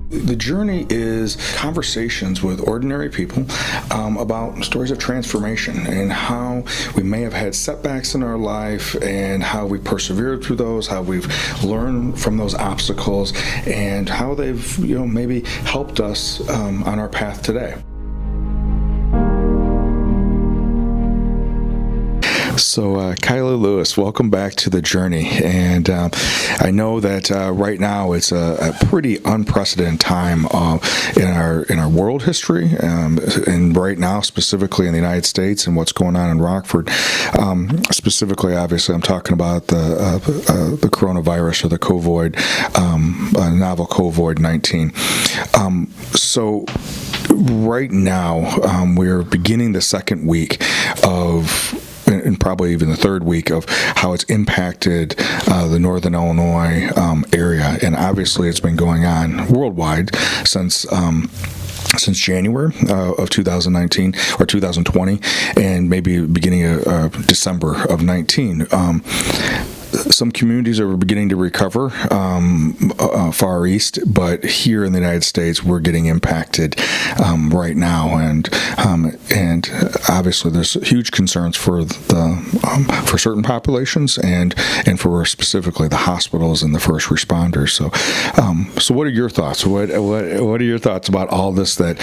The journey is conversations with ordinary people about stories of transformation and how we may have had setbacks in our life and how we persevered through those, how we've learned from those obstacles, and how they've maybe helped us on our path today. So, Kylie Lewis, welcome back to the journey. And I know that right now it's a pretty unprecedented time in our world history, and right now specifically in the United States and what's going on in Rockford. Specifically, obviously, I'm talking about the coronavirus or the novel COVID-19. So right now, we're beginning the second week and probably even the third week of how it's impacted the northern Illinois area. And obviously it's been going on worldwide since January of 2019 or 2020, and maybe beginning of December of 19. Some communities are beginning to recover far east, but here in the United States, we're getting impacted right now, and obviously there's huge concerns for certain populations and for specifically the hospitals and the first responders. So what are your thoughts? What are your thoughts about all this? That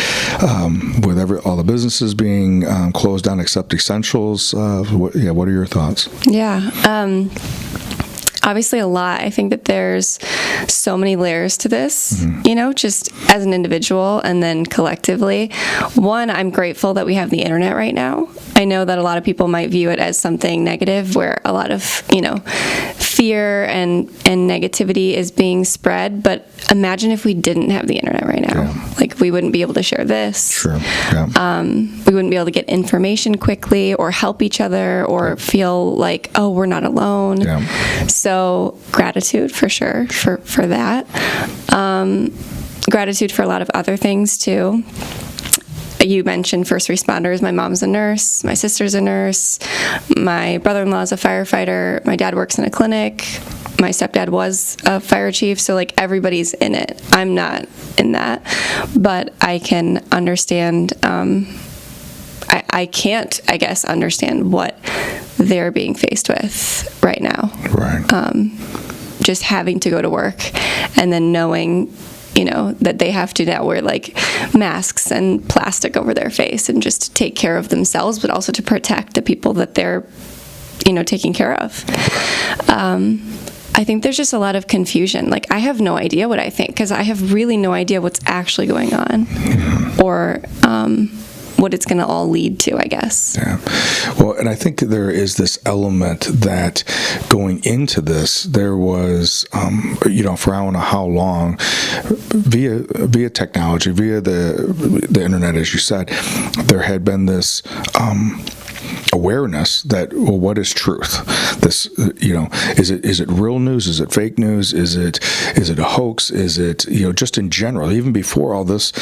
with all the businesses being closed down except essentials, what are your thoughts? Yeah. Obviously a lot. I think that there's so many layers to this, just as an individual and then collectively. One, I'm grateful that we have the internet right now. I know that a lot of people might view it as something negative, where a lot of, fear and negativity is being spread. But imagine if we didn't have the internet right now. Yeah. Like, we wouldn't be able to share this. Sure. Yeah. We wouldn't be able to get information quickly or help each other or feel like, oh, we're not alone. Yeah. So gratitude for sure for that. Gratitude for a lot of other things too. You mentioned first responders. My mom's a nurse. My sister's a nurse. My brother-in-law is a firefighter. My dad works in a clinic. My stepdad was a fire chief. So, everybody's in it. I'm not in that. But I can understand, I can't, I guess, understand what they're being faced with right now. Right. Just having to go to work and then knowing that they have to now wear masks and plastic over their face and just to take care of themselves, but also to protect the people that they're, taking care of. I think there's just a lot of confusion. I have no idea what I think, because I have really no idea what's actually going on or what it's going to all lead to, I guess. Yeah. Well, and I think there is this element that going into this, there was, for I don't know how long, via technology, via the internet, as you said, there had been this awareness that, well, what is truth? This, is it real news? Is it fake news? Is it a hoax? Is it, just in general, even before all this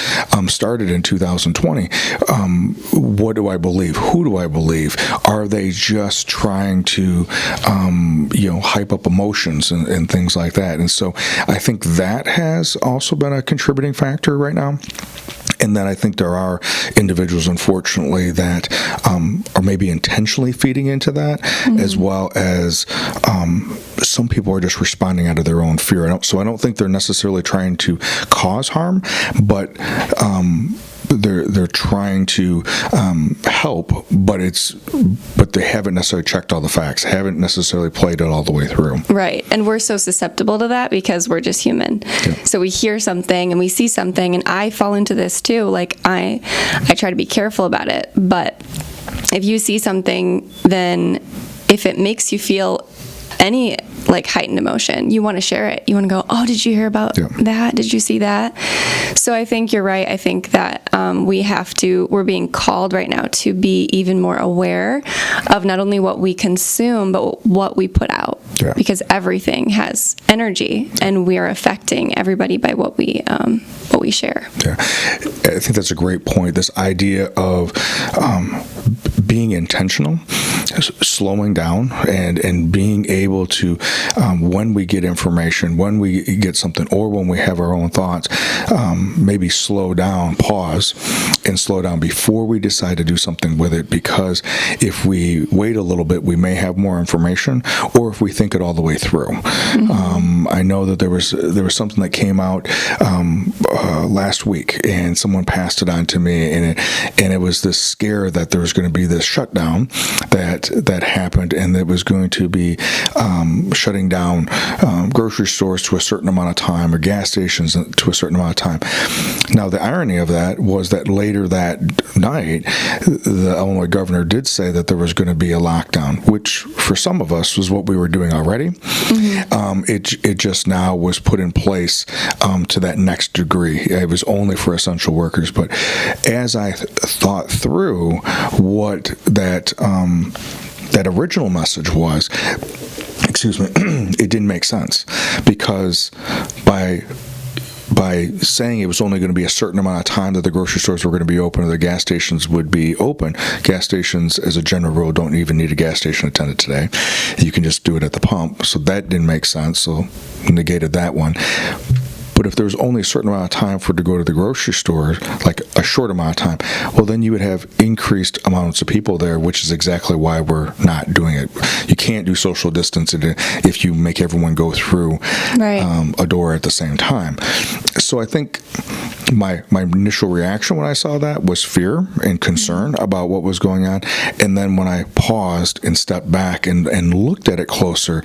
started in 2020, what do I believe? Who do I believe? Are they just trying to, hype up emotions and things like that? And so I think that has also been a contributing factor right now. And then I think there are individuals, unfortunately, that are maybe intentionally feeding into that, as well as some people are just responding out of their own fear. So I don't think they're necessarily trying to cause harm, but they're trying to help, but they haven't necessarily checked all the facts, haven't necessarily played it all the way through. Right, and we're so susceptible to that because we're just human. Yeah. So we hear something and we see something, and I fall into this too. I try to be careful about it, but if you see something, then if it makes you feel any heightened emotion, you want to share it. You want to go, oh, did you hear about that? Did you see that? So I think you're right. I think that we're being called right now to be even more aware of not only what we consume, but what we put out. Yeah. Because everything has energy, and we are affecting everybody by what we share. Yeah, I think that's a great point. This idea of being intentional slowing down and being able to, when we get information, when we get something, or when we have our own thoughts, maybe slow down, pause, and slow down before we decide to do something with it, because if we wait a little bit, we may have more information, or if we think it all the way through. I know that there was something that came out last week, and someone passed it on to me, and it was this scare that there was going to be this shutdown that happened, and that was going to be shutting down grocery stores to a certain amount of time, or gas stations to a certain amount of time. Now, the irony of that was that later that night, the Illinois governor did say that there was going to be a lockdown, which for some of us was what we were doing already. It just now was put in place to that next degree. It was only for essential workers. But as I thought through what that original message was, it didn't make sense, because by saying it was only going to be a certain amount of time that the grocery stores were going to be open or the gas stations would be open. Gas stations, as a general rule, don't even need a gas station attendant today. You can just do it at the pump. So that didn't make sense, so negated that one. But if there was only a certain amount of time for it to go to the grocery store, like a short amount of time, well, then you would have increased amounts of people there, which is exactly why we're not doing it. You can't do social distancing if you make everyone go through a door at the same time. So I think my initial reaction when I saw that was fear and concern about what was going on. And then when I paused and stepped back and looked at it closer,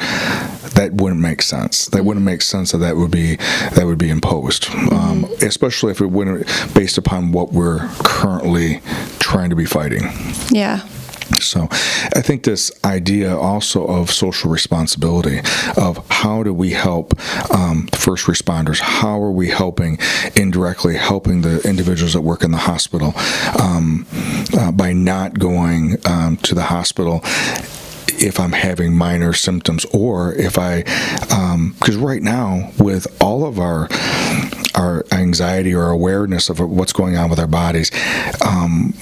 that wouldn't make sense. That wouldn't make sense that would be imposed, especially if it wouldn't, based upon what we're currently trying to be fighting. Yeah. So I think this idea also of social responsibility, of how do we help first responders, how are we helping indirectly helping the individuals that work in the hospital by not going to the hospital if I'm having minor symptoms, or if because right now, with all of our anxiety or awareness of what's going on with our bodies,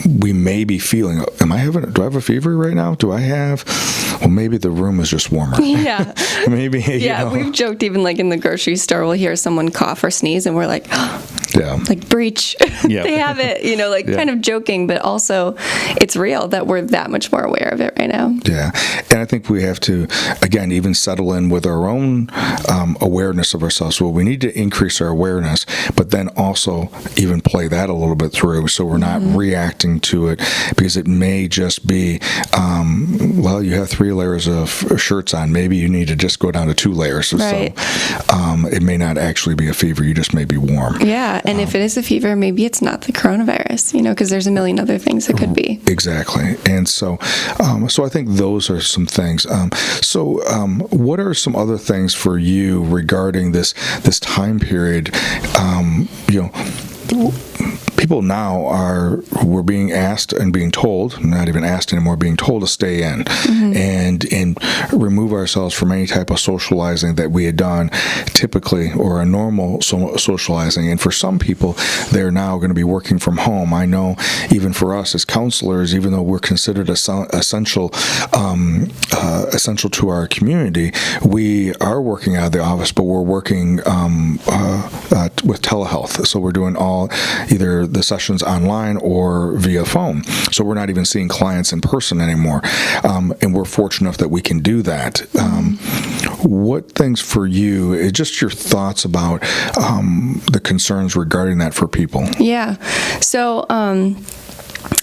we may be feeling, do I have a fever right now? Well, maybe the room is just warmer. Yeah. Maybe. Yeah, we've joked, even like in the grocery store, we'll hear someone cough or sneeze and we're like, like breach. Yeah. They have it, kind of joking, but also it's real that we're that much more aware of it right now. Yeah. And I think we have to, again, even settle in with our own awareness of ourselves. Well, we need to increase our awareness, but then also even play that a little bit through, so we're not reacting to it, because it may just be, you have 3 layers of shirts on. Maybe you need to just go down to 2 layers. Right. So it may not actually be a fever. You just may be warm. Yeah. And if it is a fever, maybe it's not the coronavirus, because there's a million other things it could be. Exactly. And so I think those are some things. What are some other things for you regarding this time period? People now we're being asked and being told, not even asked anymore, being told to stay in and remove ourselves from any type of socializing that we had done typically, or a normal socializing. And for some people, they're now going to be working from home. I know even for us as counselors, even though we're considered essential to our community, we are working out of the office, but we're working with telehealth. So we're doing either the sessions online or via phone. So we're not even seeing clients in person anymore. And we're fortunate enough that we can do that. What things for you, just your thoughts about the concerns regarding that for people? Yeah. So I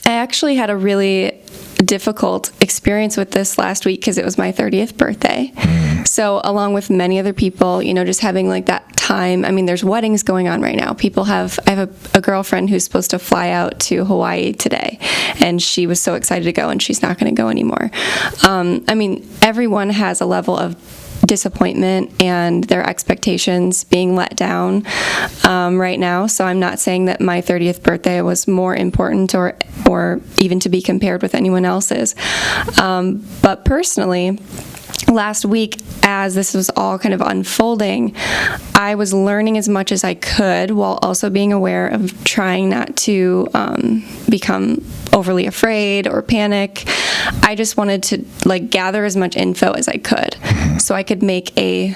actually had a really difficult experience with this last week, because it was my 30th birthday. So along with many other people, just having like that time. I mean, there's weddings going on right now. I have a girlfriend who's supposed to fly out to Hawaii today, and she was so excited to go, and she's not going to go anymore. Everyone has a level of disappointment and their expectations being let down right now. So I'm not saying that my 30th birthday was more important or even to be compared with anyone else's. But personally, last week, as this was all kind of unfolding, I was learning as much as I could while also being aware of trying not to become overly afraid or panic. I just wanted to like gather as much info as I could so I could make an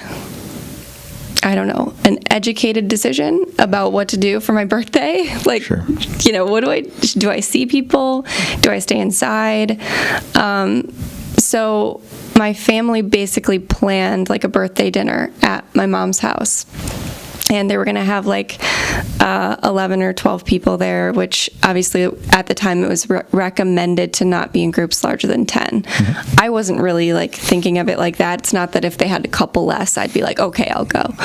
educated decision about what to do for my birthday. Like, Sure. What do I see people? Do I stay inside? So my family basically planned like a birthday dinner at my mom's house. And they were going to have like 11 or 12 people there, which obviously at the time it was recommended to not be in groups larger than 10. I wasn't really like thinking of it like that. It's not that if they had a couple less, I'd be like, okay, I'll go.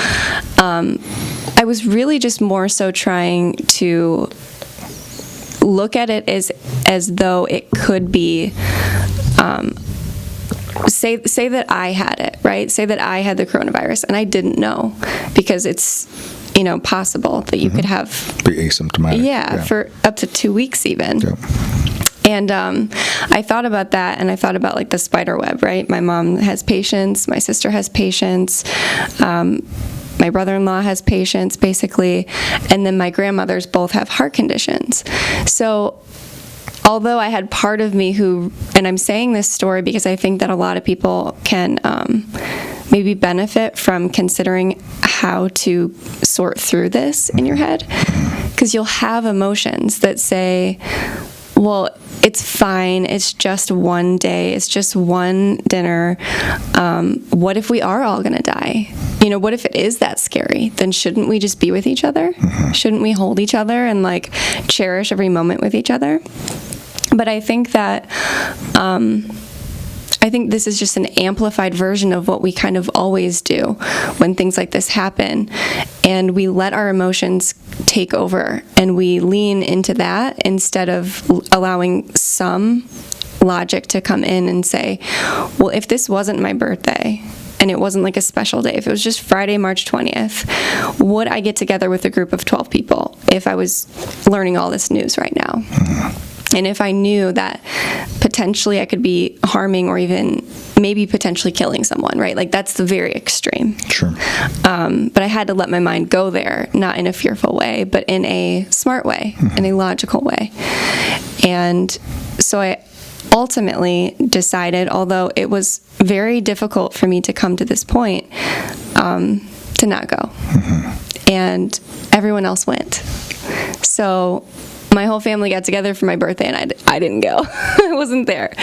I was really just more so trying to look at it as though it could be say that I had it, right? Say that I had the coronavirus and I didn't know, because it's, possible that you could have... Be asymptomatic. Yeah, for up to 2 weeks even. Yeah. And I thought about that, and I thought about like the spider web, right? My mom has patients, my sister has patients, my brother-in-law has patients, basically, and then my grandmothers both have heart conditions. So although I had part of me who, and I'm saying this story because I think that a lot of people can maybe benefit from considering how to sort through this in your head, because you'll have emotions that say, well, it's fine, it's just one day, it's just one dinner. What if we are all going to die? What if it is that scary? Then shouldn't we just be with each other? Shouldn't we hold each other and like cherish every moment with each other? But I think that this is just an amplified version of what we kind of always do when things like this happen, and we let our emotions take over and we lean into that instead of allowing some logic to come in and say, well, if this wasn't my birthday and it wasn't like a special day, if it was just Friday, March 20th, would I get together with a group of 12 people if I was learning all this news right now? And if I knew that potentially I could be harming or even maybe potentially killing someone, right? Like that's the very extreme. Sure. But I had to let my mind go there, not in a fearful way, but in a smart way, in a logical way. And so I ultimately decided, although it was very difficult for me to come to this point, to not go. And everyone else went. So my whole family got together for my birthday, and I didn't go. I wasn't there.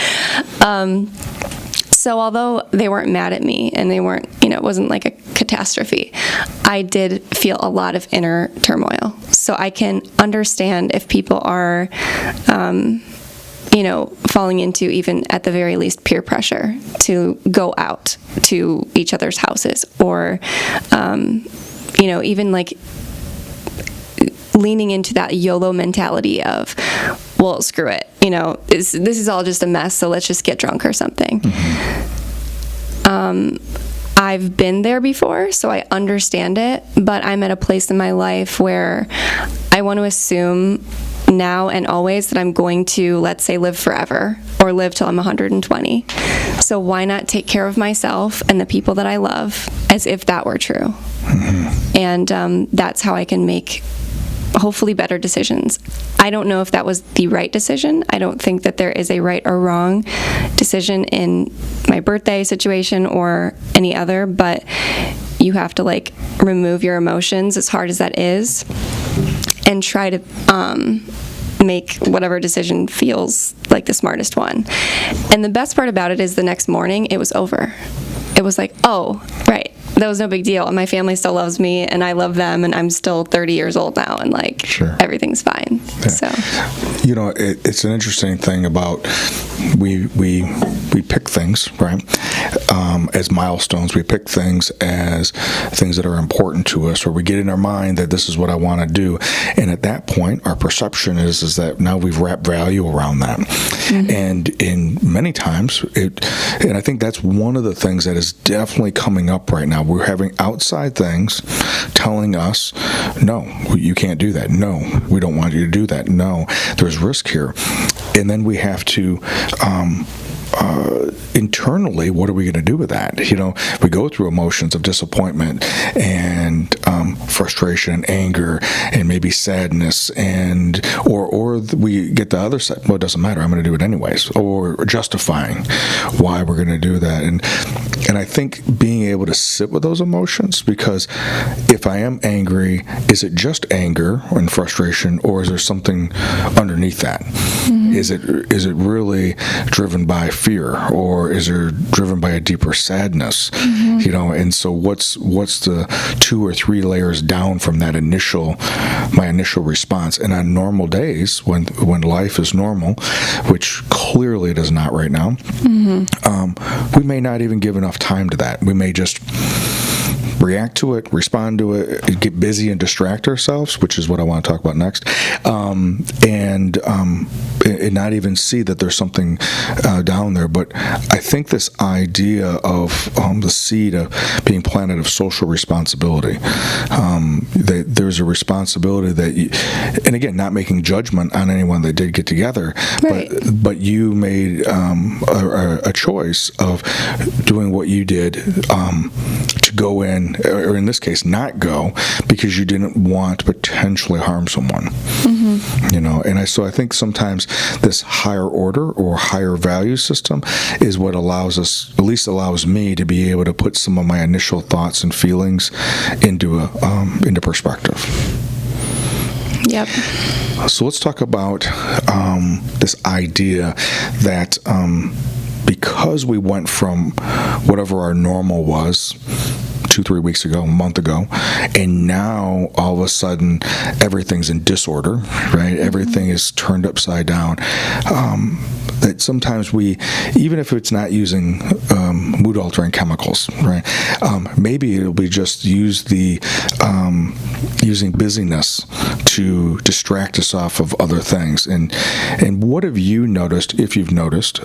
So although they weren't mad at me, and they weren't, it wasn't like a catastrophe, I did feel a lot of inner turmoil. So I can understand if people are, falling into, even at the very least, peer pressure to go out to each other's houses, or, even like leaning into that YOLO mentality of, well, screw it, this is all just a mess, so let's just get drunk or something. I've been there before, so I understand it, but I'm at a place in my life where I want to assume now and always that I'm going to, let's say, live forever or live till I'm 120. So why not take care of myself and the people that I love as if that were true? And that's how I can make hopefully better decisions. I don't know if that was the right decision. I don't think that there is a right or wrong decision in my birthday situation or any other, but you have to like remove your emotions, as hard as that is, and try to make whatever decision feels like the smartest one. And the best part about it is the next morning it was over. It was like, oh, right, that was no big deal, and my family still loves me, and I love them, and I'm still 30 years old now, and like, sure, everything's fine. Yeah. So, it's an interesting thing about we pick things, right, as milestones. We pick things as things that are important to us, or we get in our mind that this is what I want to do, and at that point, our perception is that now we've wrapped value around that, and in many times, and I think that's one of the things that is definitely coming up right now. We're having outside things telling us, no, you can't do that. No, we don't want you to do that. No, there's risk here. And then we have to internally, what are we going to do with that? We go through emotions of disappointment and frustration, anger, and maybe sadness, and or we get the other side. Well, it doesn't matter. I'm going to do it anyways, or justifying why we're going to do that. And I think being able to sit with those emotions, because if I am angry, is it just anger and frustration, or is there something underneath that? Mm-hmm. Is it really driven by fear, or is it driven by a deeper sadness? Mm-hmm. And so what's the 2 or 3 layers down from that my initial response? And on normal days, when life is normal, which clearly it is not right now, mm-hmm. We may not even give enough time to that. We may just react to it, respond to it, get busy and distract ourselves, which is what I want to talk about next, and not even see that there's something down there. But I think this idea of the seed of being planted of social responsibility, that there's a responsibility that, and again, not making judgment on anyone that did get together, right. but you made a choice of doing what you did to go in, or in this case, not go, because you didn't want to potentially harm someone. Mm-hmm. So I think sometimes this higher order or higher value system is what allows us, at least allows me, to be able to put some of my initial thoughts and feelings into perspective. Yep. So let's talk about this idea that because we went from whatever our normal was 2-3 weeks ago, a month ago, and now all of a sudden everything's in disorder, right? Mm-hmm. Everything is turned upside down. That sometimes we, even if it's not using mood-altering chemicals, right? Maybe it'll be just using busyness to distract us off of other things. And what have you noticed, if you've noticed,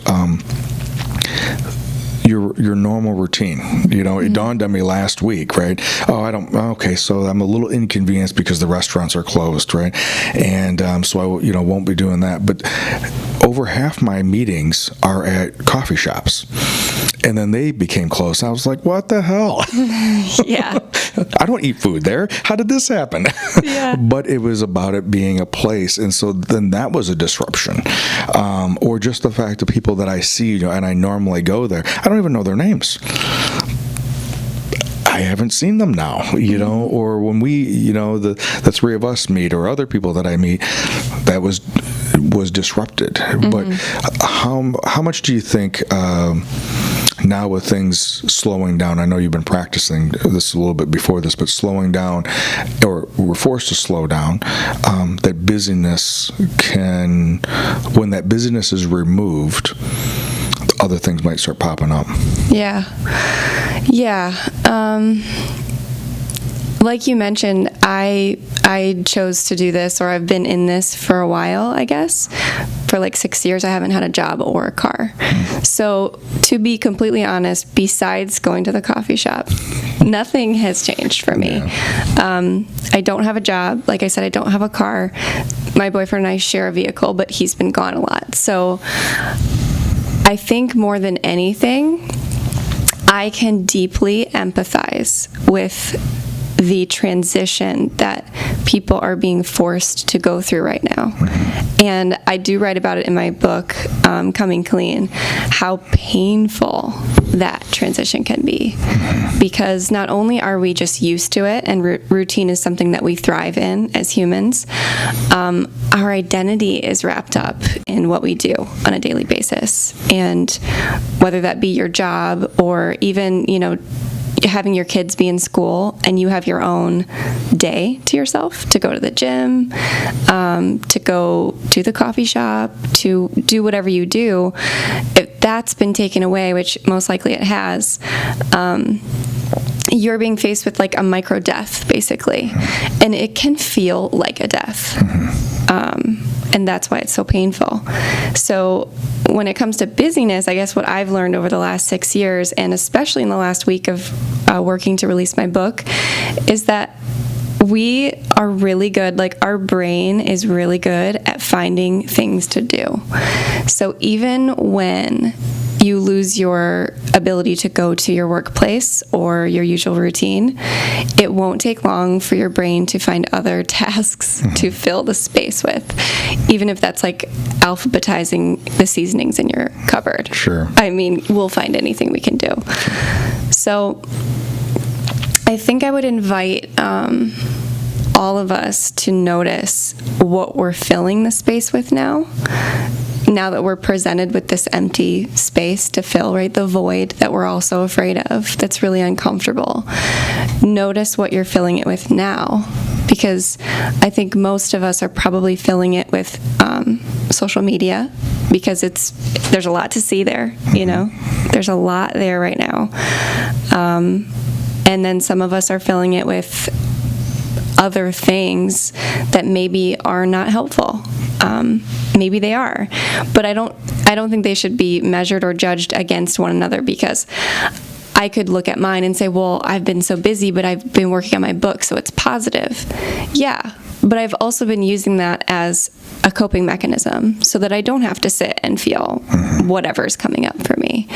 your normal routine? It dawned on me last week, right? So I'm a little inconvenienced because the restaurants are closed, right? And so I won't be doing that. But over half my meetings are at coffee shops, and then they became closed. I was like, what the hell? Yeah. I don't eat food there. How did this happen? Yeah. But it was about it being a place, and so then that was a disruption. Or just the fact of people that I see, and I normally go there, I don't even know their names. I haven't seen them now, or when we, the 3 of us meet, or other people that I meet, that was disrupted. Mm-hmm. But how much do you think now with things slowing down? I know you've been practicing this a little bit before this, but slowing down, or we're forced to slow down, that busyness when that busyness is removed, other things might start popping up. Yeah. Like you mentioned, I chose to do this, or I've been in this for a while, I guess. For like 6 years, I haven't had a job or a car. So to be completely honest, besides going to the coffee shop, nothing has changed for me. Yeah. I don't have a job. Like I said, I don't have a car. My boyfriend and I share a vehicle, but he's been gone a lot. So I think more than anything, I can deeply empathize with the transition that people are being forced to go through right now. And I do write about it in my book, Coming Clean, how painful that transition can be. Because not only are we just used to it, and routine is something that we thrive in as humans, our identity is wrapped up in what we do on a daily basis. And whether that be your job, or even, having your kids be in school, and you have your own day to yourself, to go to the gym, to go to the coffee shop, to do whatever you do, if that's been taken away, which most likely it has, you're being faced with like a micro death, basically. And it can feel like a death. And that's why it's so painful. So when it comes to busyness, I guess what I've learned over the last 6 years, and especially in the last week of working to release my book, is that we are really good, like our brain is really good at finding things to do. So even when you lose your ability to go to your workplace or your usual routine, it won't take long for your brain to find other tasks to fill the space with, even if that's like alphabetizing the seasonings in your cupboard. Sure. I mean, we'll find anything we can do. So I think I would invite all of us to notice what we're filling the space with now that we're presented with this empty space to fill, right? The void that we're all so afraid of, that's really uncomfortable. Notice what you're filling it with now, because I think most of us are probably filling it with social media, because there's a lot to see there, you know? There's a lot there right now. And then some of us are filling it with other things that maybe are not helpful. Maybe they are, but I don't think they should be measured or judged against one another, because I could look at mine and say, well, I've been so busy, but I've been working on my book, so it's positive. Yeah, but I've also been using that as a coping mechanism so that I don't have to sit and feel whatever's coming up for me.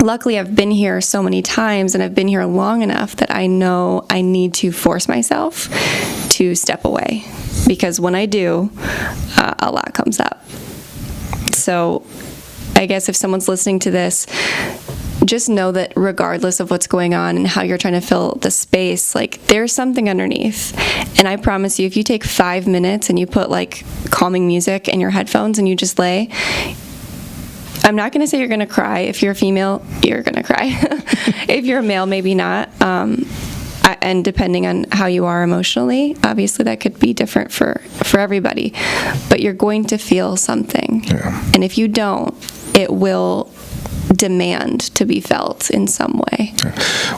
Luckily, I've been here so many times, and I've been here long enough that I know I need to force myself to step away, because when I do, a lot comes up. So I guess if someone's listening to this, just know that regardless of what's going on and how you're trying to fill the space, like, there's something underneath. And I promise you, if you take 5 minutes and you put like calming music in your headphones and you just lay, I'm not going to say you're going to cry. If you're a female, you're going to cry. If you're a male, maybe not. And depending on how you are emotionally, obviously that could be different for everybody. But you're going to feel something. Yeah. And if you don't, it will demand to be felt in some way.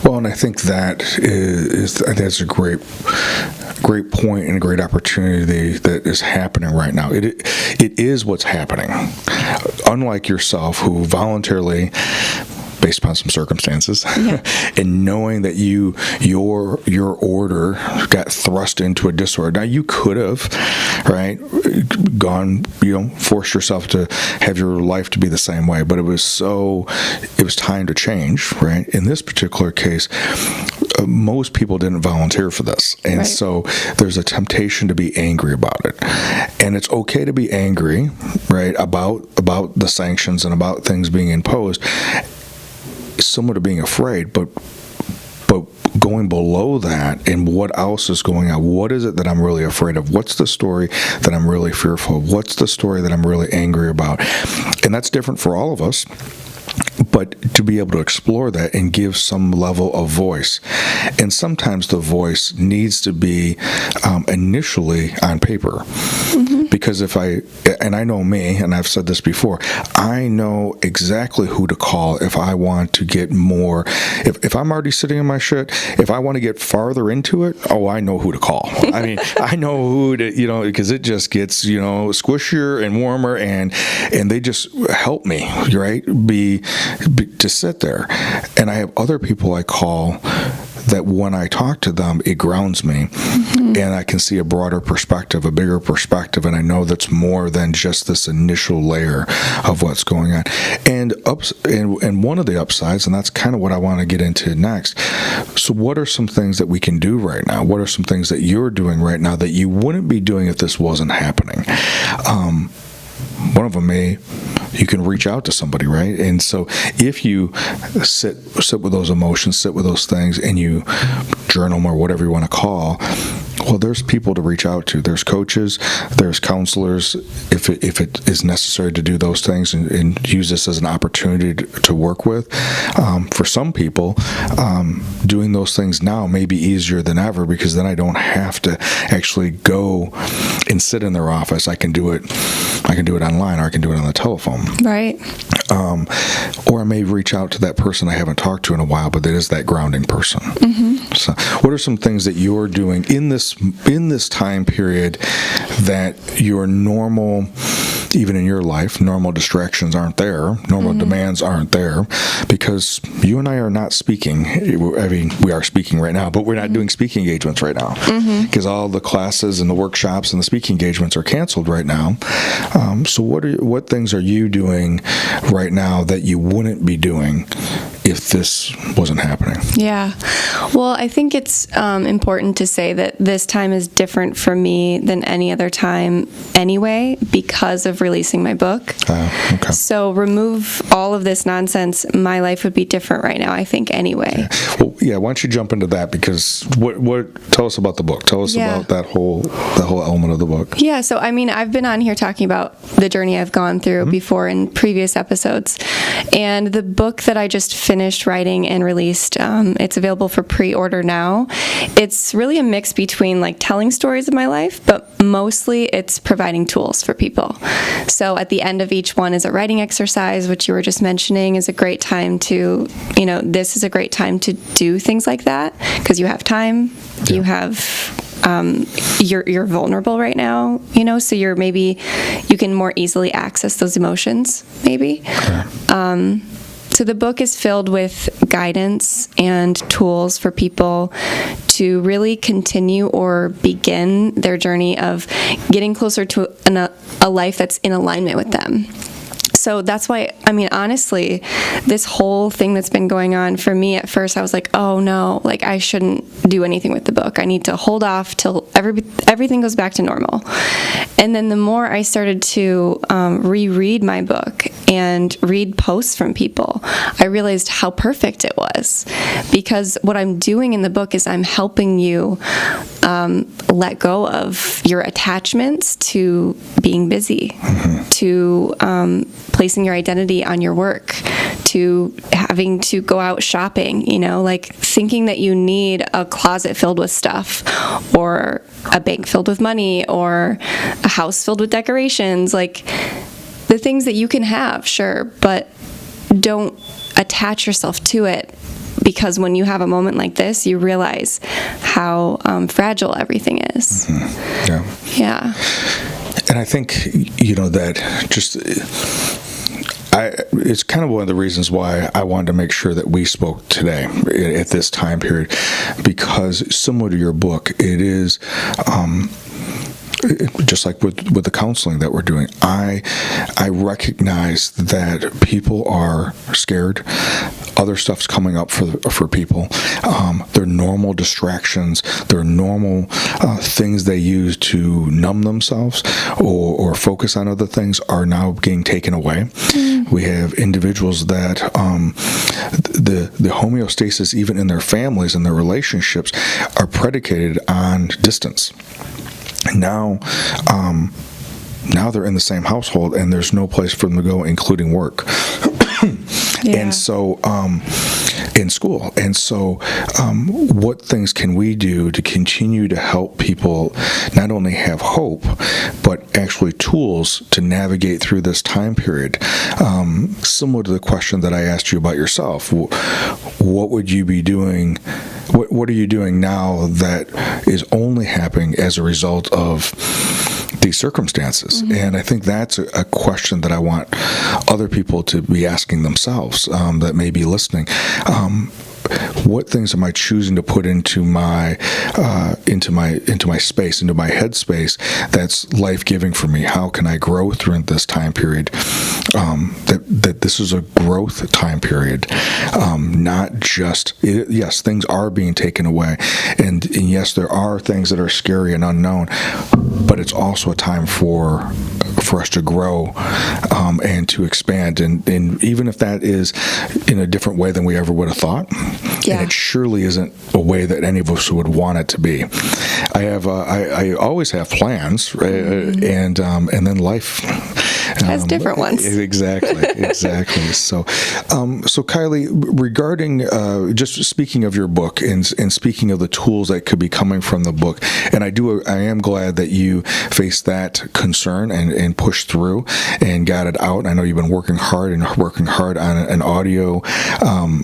Well, and I think that's a great point and a great opportunity that is happening right now. It is what's happening. Unlike yourself, who voluntarily, based upon some circumstances, and knowing that your order got thrust into a disorder. Now, you could have, right, gone, forced yourself to have your life to be the same way, but it was time to change, right? In this particular case, most people didn't volunteer for this, and right. So there's a temptation to be angry about it, and it's okay to be angry, right, about the sanctions and about things being imposed. Similar to being afraid, but going below that, and what else is going on? What is it that I'm really afraid of? What's the story that I'm really fearful of? What's the story that I'm really angry about? And that's different for all of us. But to be able to explore that and give some level of voice. And sometimes the voice needs to be initially on paper. Mm-hmm. Because and I know me, and I've said this before, I know exactly who to call if I want to get more. If I'm already sitting in my shit, if I want to get farther into it, I know who to call. I mean, I know who to, because it just gets, squishier and warmer, and they just help me, right? To sit there. And I have other people I call that when I talk to them, it grounds me, and I can see a broader perspective, a bigger perspective, and I know that's more than just this initial layer of what's going on. And one of the upsides, and that's kind of what I want to get into next. So what are some things that we can do right now? What are some things that you're doing right now that you wouldn't be doing if this wasn't happening? One of them you can reach out to somebody, right? And so if you sit with those emotions, sit with those things, and you journal them or whatever you want to call, well, there's people to reach out to. There's coaches, there's counselors, if it is necessary to do those things, and use this as an opportunity to work with. For some people, doing those things now may be easier than ever, because then I don't have to actually go and sit in their office. I can do it online, or I can do it on the telephone. Right. Or I may reach out to that person I haven't talked to in a while, but that is that grounding person. Mm-hmm. So what are some things that you're doing in this time period that your normal even in your life, normal distractions aren't there, normal demands aren't there, because you and I are not speaking. I mean, we are speaking right now, but we're not doing speaking engagements right now, because all the classes and the workshops and the speaking engagements are canceled right now. So what things are you doing right now that you wouldn't be doing if this wasn't happening? Yeah. Well, I think it's important to say that this time is different for me than any other time anyway, because of releasing my book. Okay. So remove all of this nonsense, my life would be different right now, I think, anyway. Well, yeah, why don't you jump into that, because tell us about the book. Tell us about that whole element of the book. Yeah, so I mean, I've been on here talking about the journey I've gone through before in previous episodes. And the book that I just finished writing and released, it's available for pre-order now. It's really a mix between like telling stories of my life, but mostly it's providing tools for people. So at the end of each one is a writing exercise, which you were just mentioning is a great time to, this is a great time to do things like that, because you have time, you have you're vulnerable right now, so you can more easily access those emotions, maybe. Okay. So the book is filled with guidance and tools for people to really continue or begin their journey of getting closer to a life that's in alignment with them. So that's why, I mean, honestly, this whole thing that's been going on for me at first, I was like, oh no, like I shouldn't do anything with the book. I need to hold off till everything goes back to normal. And then the more I started to reread my book and read posts from people, I realized how perfect it was. Because what I'm doing in the book is I'm helping you let go of your attachments to being busy, to placing your identity on your work, to having to go out shopping, like thinking that you need a closet filled with stuff, or a bank filled with money, or a house filled with decorations, like the things that you can have, sure, but don't attach yourself to it, because when you have a moment like this, you realize how fragile everything is. Yeah. And I think, that just... it's kind of one of the reasons why I wanted to make sure that we spoke today at this time period, because similar to your book, it is just like with the counseling that we're doing, I recognize that people are scared. Other stuff's coming up for people. Their normal distractions, their normal things they use to numb themselves or focus on other things are now getting taken away. We have individuals that the homeostasis, even in their families and their relationships, are predicated on distance. Now they're in the same household, and there's no place for them to go, including work. And so, in school. And so, what things can we do to continue to help people not only have hope, but actually tools to navigate through this time period? Similar to the question that I asked you about yourself, what would you be doing? What are you doing now that is only happening as a result of these circumstances? And I think that's a question that I want other people to be asking themselves, that may be listening. What things am I choosing to put into my space, into my headspace, that's life-giving for me? How can I grow through this time period? That this is a growth time period, not just yes, things are being taken away, and yes, there are things that are scary and unknown, but it's also a time for us to grow and to expand, and even if that is in a different way than we ever would have thought. And it surely isn't a way that any of us would want it to be. I always have plans, right? And then life has different ones. Exactly. So Kylie, regarding just speaking of your book and speaking of the tools that could be coming from the book, and I am glad that you faced that concern and pushed through and got it out. I know you've been working hard on an audio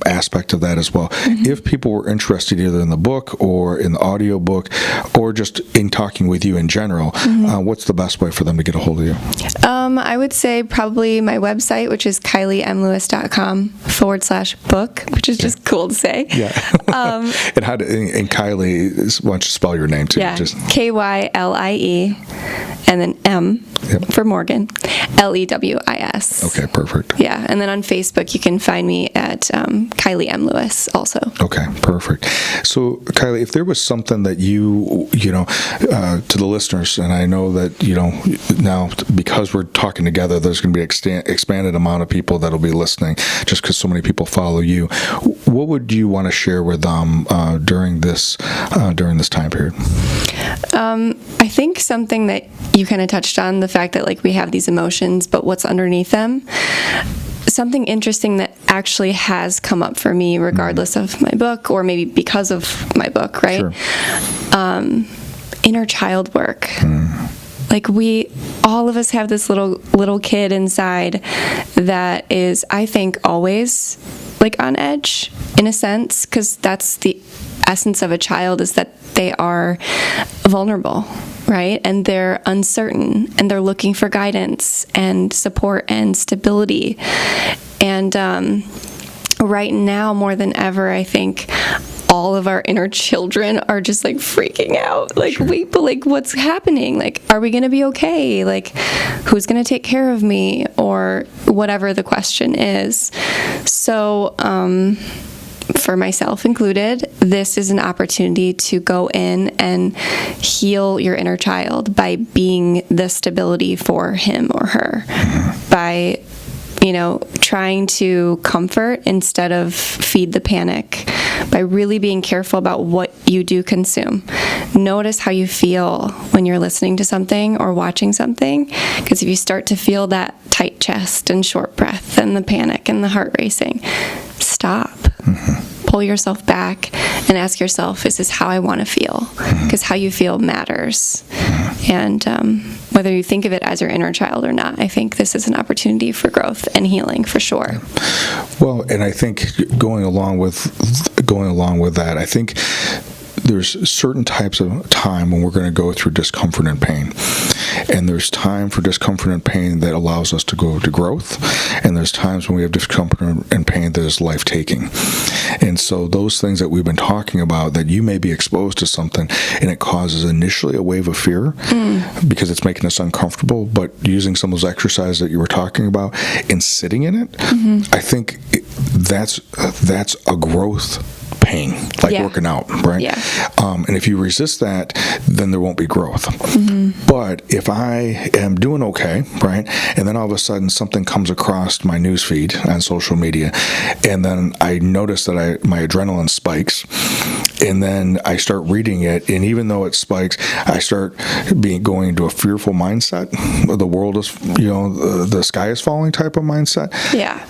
aspect of that as well. If people were interested either in the book or in the audio book or just in talking with you in general, what's the best way for them to get a hold of you? I would say probably my website, which is KylieMLewis.com/book, which is just cool to say. Yeah. And Kylie, why don't you spell your name too? Yeah. Kylie, and then M for Morgan, Lewis. Okay, perfect. Yeah, and then on Facebook you can find me at Kylie M. Lewis also. Okay, perfect. So, Kylie, if there was something that you know, to the listeners, and I know that, now because we're talking together, there's going to be expanded amount of people that'll be listening just because so many people follow you. What would you want to share with them during this time period? I think something that you kind of touched on, the fact that like we have these emotions, but what's underneath them. Something interesting that actually has come up for me, regardless of my book, or maybe because of my book, right? Sure. Inner child work. Like all of us have this little kid inside that is, I think, always like on edge in a sense, because that's the essence of a child, is that they are vulnerable, right? And they're uncertain, and they're looking for guidance and support and stability. And right now, more than ever, I think all of our inner children are just like freaking out. Like, Sure. wait, but like, what's happening? Like, are we going to be okay? Like, who's going to take care of me? Or whatever the question is. So, for myself included, this is an opportunity to go in and heal your inner child by being the stability for him or her, by trying to comfort instead of feed the panic, by really being careful about what you do consume. Notice how you feel when you're listening to something or watching something, because if you start to feel that tight chest and short breath and the panic and the heart racing, stop. Pull yourself back and ask yourself, is this how I want to feel? Because how you feel matters. And whether you think of it as your inner child or not, I think this is an opportunity for growth and healing for sure. Well, and I think going along with that, I think there's certain types of time when we're going to go through discomfort and pain. And there's time for discomfort and pain that allows us to go to growth. And there's times when we have discomfort and pain that is life-taking. And so those things that we've been talking about, that you may be exposed to something and it causes initially a wave of fear because it's making us uncomfortable, but using some of those exercises that you were talking about and sitting in it, I think that's a growth pain, like working out, right? Yeah. And if you resist that, then there won't be growth. But if I am doing okay, right, and then all of a sudden something comes across my news feed on social media, and then I notice that my adrenaline spikes, and then I start reading it, and even though it spikes, I start going into a fearful mindset. The world is, the sky is falling type of mindset. Yeah.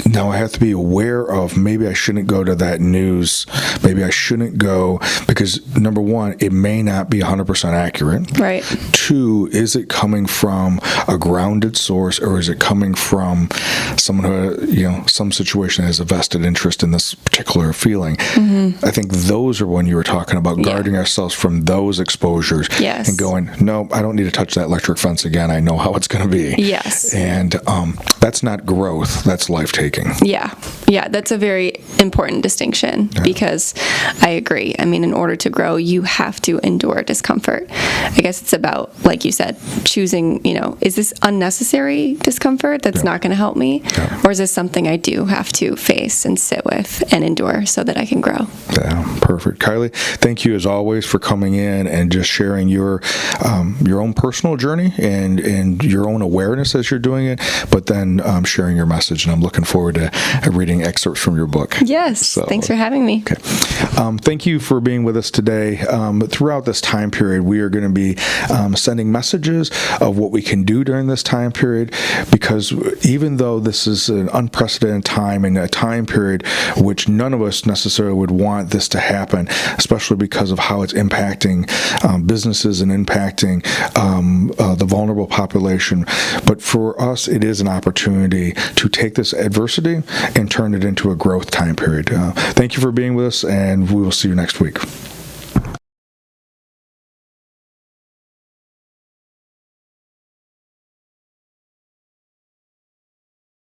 Now I have to be aware of, maybe I shouldn't go to that news. Maybe I shouldn't go because, number one, it may not be 100% accurate. Right. Two, is it coming from a grounded source, or is it coming from someone who, some situation that has a vested interest in this particular feeling? I think those are when you were talking about guarding ourselves from those exposures. Yes. And going, no, I don't need to touch that electric fence again. I know how it's going to be. Yes. And that's not growth. That's life-taking. Yeah, that's a very important distinction because I agree. I mean, in order to grow, you have to endure discomfort. I guess it's about, like you said, choosing, is this unnecessary discomfort that's not going to help me? Or is this something I do have to face and sit with and endure so that I can grow? Yeah, perfect. Kylie, thank you as always for coming in and just sharing your own personal journey and your own awareness as you're doing it, but then sharing your message. And I'm looking forward to reading excerpts from your book. Yes. Thanks for having me. Okay. Thank you for being with us today. Throughout this time period, we are going to be sending messages of what we can do during this time period, because even though this is an unprecedented time and a time period which none of us necessarily would want this to happen, especially because of how it's impacting businesses and impacting the vulnerable population. But for us, it is an opportunity to take this adversity and turn it into a growth time period. Thank you for being with us, and we will see you next week.